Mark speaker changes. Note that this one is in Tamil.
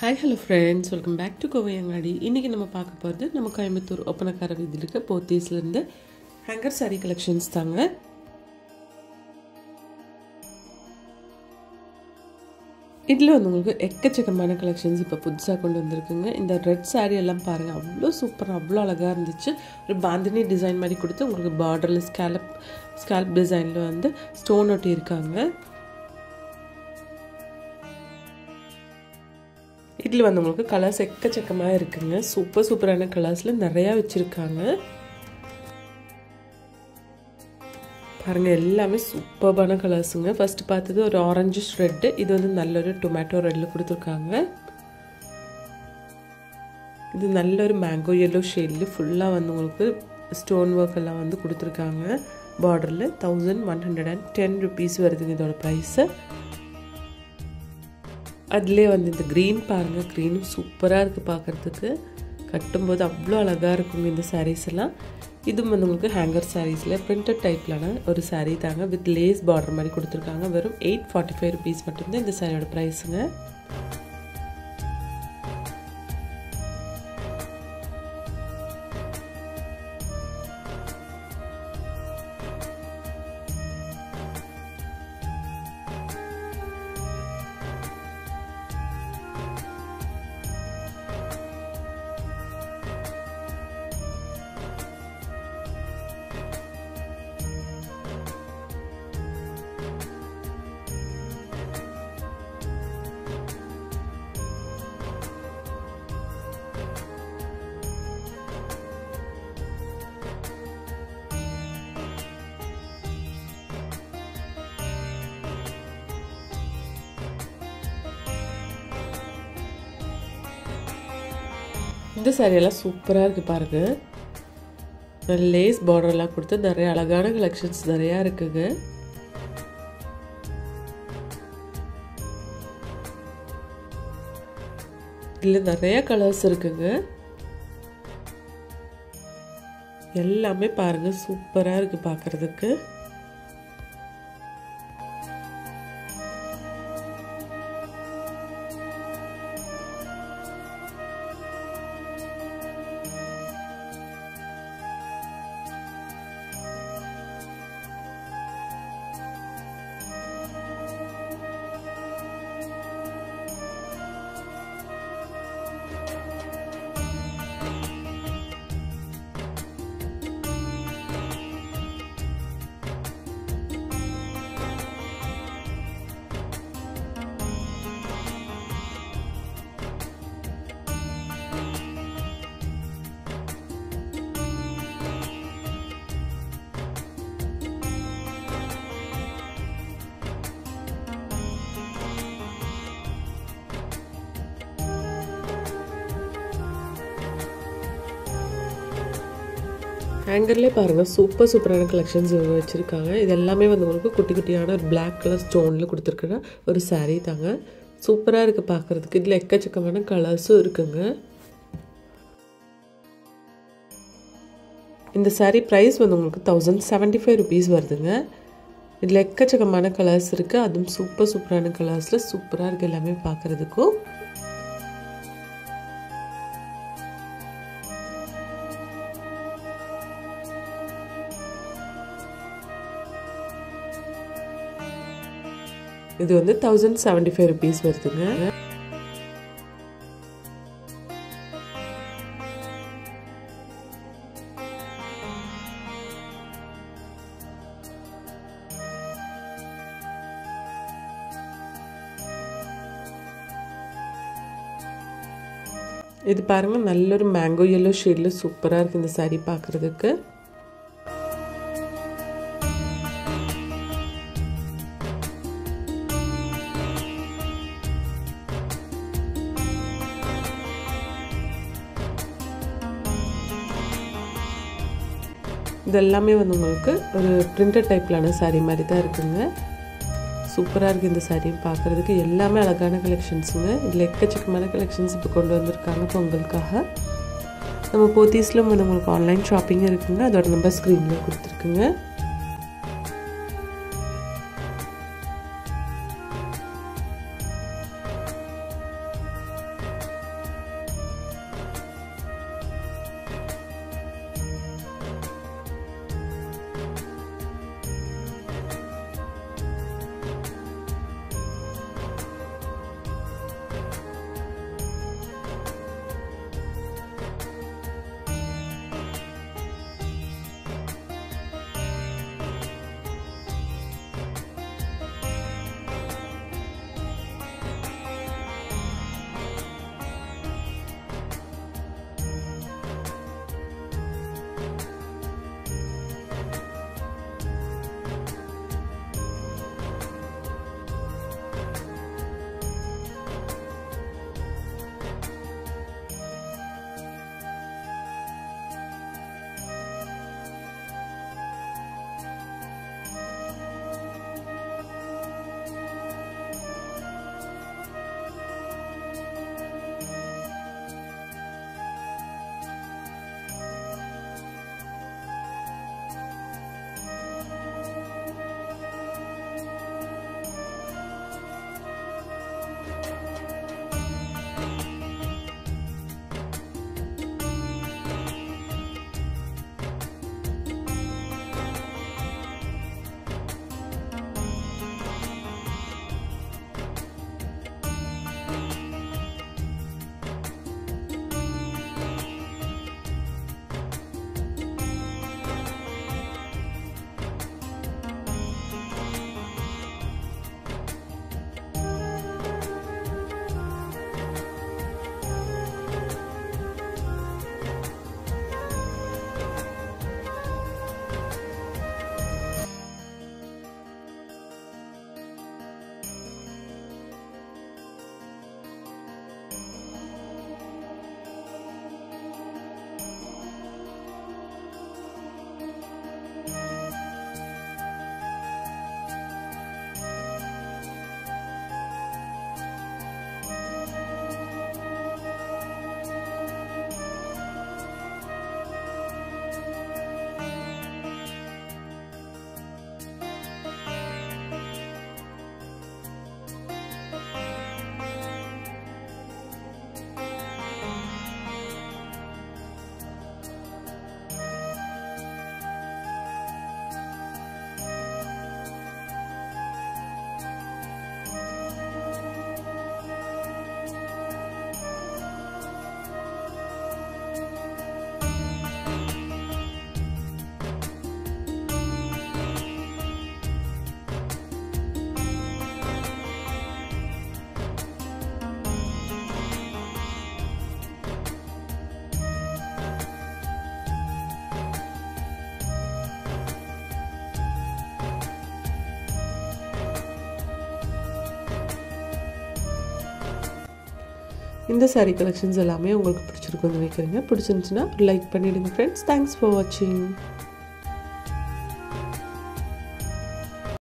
Speaker 1: Hi, hello friends. Welcome back to Kovayangadi. இன்னைக்கு நம்ம பார்க்க போறது நம்ம கோயம்புத்தூர் ஒப்பனக்கார வீதியில இருக்க போத்தீஸ்ல இருந்து ஹேங்கர் saree collections தாங்க. இதுல வந்து உங்களுக்கு எக்கச்சக்கமான கலெக்ஷன்ஸ் இப்ப புதுசா கொண்டு வந்திருக்குங்க. இந்த ரெட் saree எல்லாம் பாருங்க, அவ்வளவு சூப்பரா அவ்வளவு அழகா இருந்துச்சு. ஒரு பாந்தினி டிசைன் மாதிரி கொடுத்து உங்களுக்கு பார்டர்ல ஸ்கால்ப் டிசைன்ல வந்து ஸ்டோன் ஒட்டி இருக்காங்க. இதில் வந்து உங்களுக்கு கலர்ஸ் எக்கச்சக்கமாக இருக்குங்க. சூப்பரான கலர்ஸில் நிறையா வச்சுருக்காங்க. பாருங்கள், எல்லாமே சூப்பரான கலர்ஸுங்க. ஃபஸ்ட்டு பார்த்தது ஒரு ஆரஞ்சு ரெட்டு, இது வந்து நல்ல ஒரு டொமேட்டோ ரெட்டில் கொடுத்துருக்காங்க. இது நல்ல ஒரு மேங்கோ எல்லோ ஷேடில் ஃபுல்லாக வந்து உங்களுக்கு ஸ்டோன் ஒர்க் எல்லாம் வந்து கொடுத்துருக்காங்க. பார்டரில் 1110 rupees வருதுங்க இதோட ப்ரைஸு. அதிலே வந்து இந்த க்ரீன் பாருங்கள், க்ரீனும் சூப்பராக இருக்குது பார்க்குறதுக்கு. கட்டும்போது அவ்வளோ அழகாக இருக்குங்க இந்த சாரீஸ் எல்லாம். இதுவும் வந்து உங்களுக்கு ஹேங்கர் சாரீஸில் பிரிண்டட் டைப்லான ஒரு சாரீ தாங்க, வித் லேஸ் பார்டர் மாதிரி கொடுத்துருக்காங்க. வெறும் 845 rupees மட்டும்தான் இந்த சாரியோட ப்ரைஸுங்க. இந்த சாரியெல்லாம் சூப்பராக இருக்குது பாருங்கள். லேஸ் பார்டர்லாம் கொடுத்து நிறைய அழகான கலெக்ஷன்ஸ் நிறையா இருக்குங்க. இதில் நிறைய கலர்ஸ் இருக்குங்க. எல்லாமே பாருங்கள், சூப்பராக இருக்குது பார்க்குறதுக்கு. ஹேங்கர்லேயே பாருங்கள், சூப்பரான கலெக்ஷன்ஸ் வச்சுருக்காங்க. இது எல்லாமே வந்து உங்களுக்கு குட்டி குட்டியான ஒரு பிளாக் கலர் ஸ்டோனில் கொடுத்துருக்குற ஒரு சாரீ தாங்க. சூப்பராக இருக்குது பார்க்குறதுக்கு. இதில் எக்கச்சக்கமான கலர்ஸும் இருக்குங்க. இந்த சாரீ ப்ரைஸ் வந்து உங்களுக்கு 1075 rupees வருதுங்க. இதில் எக்கச்சக்கமான கலர்ஸ் இருக்குது. அதுவும் சூப்பரான கலர்ஸில் சூப்பராக இருக்குது எல்லாமே பார்க்குறதுக்கும். இது வந்து 1075 rupees வருதுங்க. இது பாருங்க, நல்ல ஒரு மேங்கோ எல்லோ ஷேட்ல சூப்பரா இருக்கு இந்த saree பார்க்கிறதுக்கு. இதெல்லாமே வந்து உங்களுக்கு ஒரு பிரிண்டட் டைப்லான saree மாதிரி தான் இருக்குங்க. சூப்பராக இருக்குது இந்த saree பார்க்குறதுக்கு. எல்லாமே அழகான கலெக்ஷன்ஸுங்க. இதில் எக்கச்சக்கமான கலெக்ஷன்ஸ் இப்போ கொண்டு வந்திருக்காங்க பொங்கலுக்காக. நம்ம போத்தீஸில் உங்களுக்கு ஆன்லைன் ஷாப்பிங் இருக்குங்க. அதோட நம்பர் ஸ்க்ரீனில் கொடுத்துருக்குங்க. இந்த saree கலெக்ஷன்ஸ் எல்லாமே உங்களுக்கு பிடிச்சிருக்கும்னு நினைக்கிறேங்க. பிடிச்சிருந்துச்சுன்னா லைக் பண்ணிவிடுங்க ஃப்ரெண்ட்ஸ். தேங்க்ஸ் ஃபார் வாட்சிங்.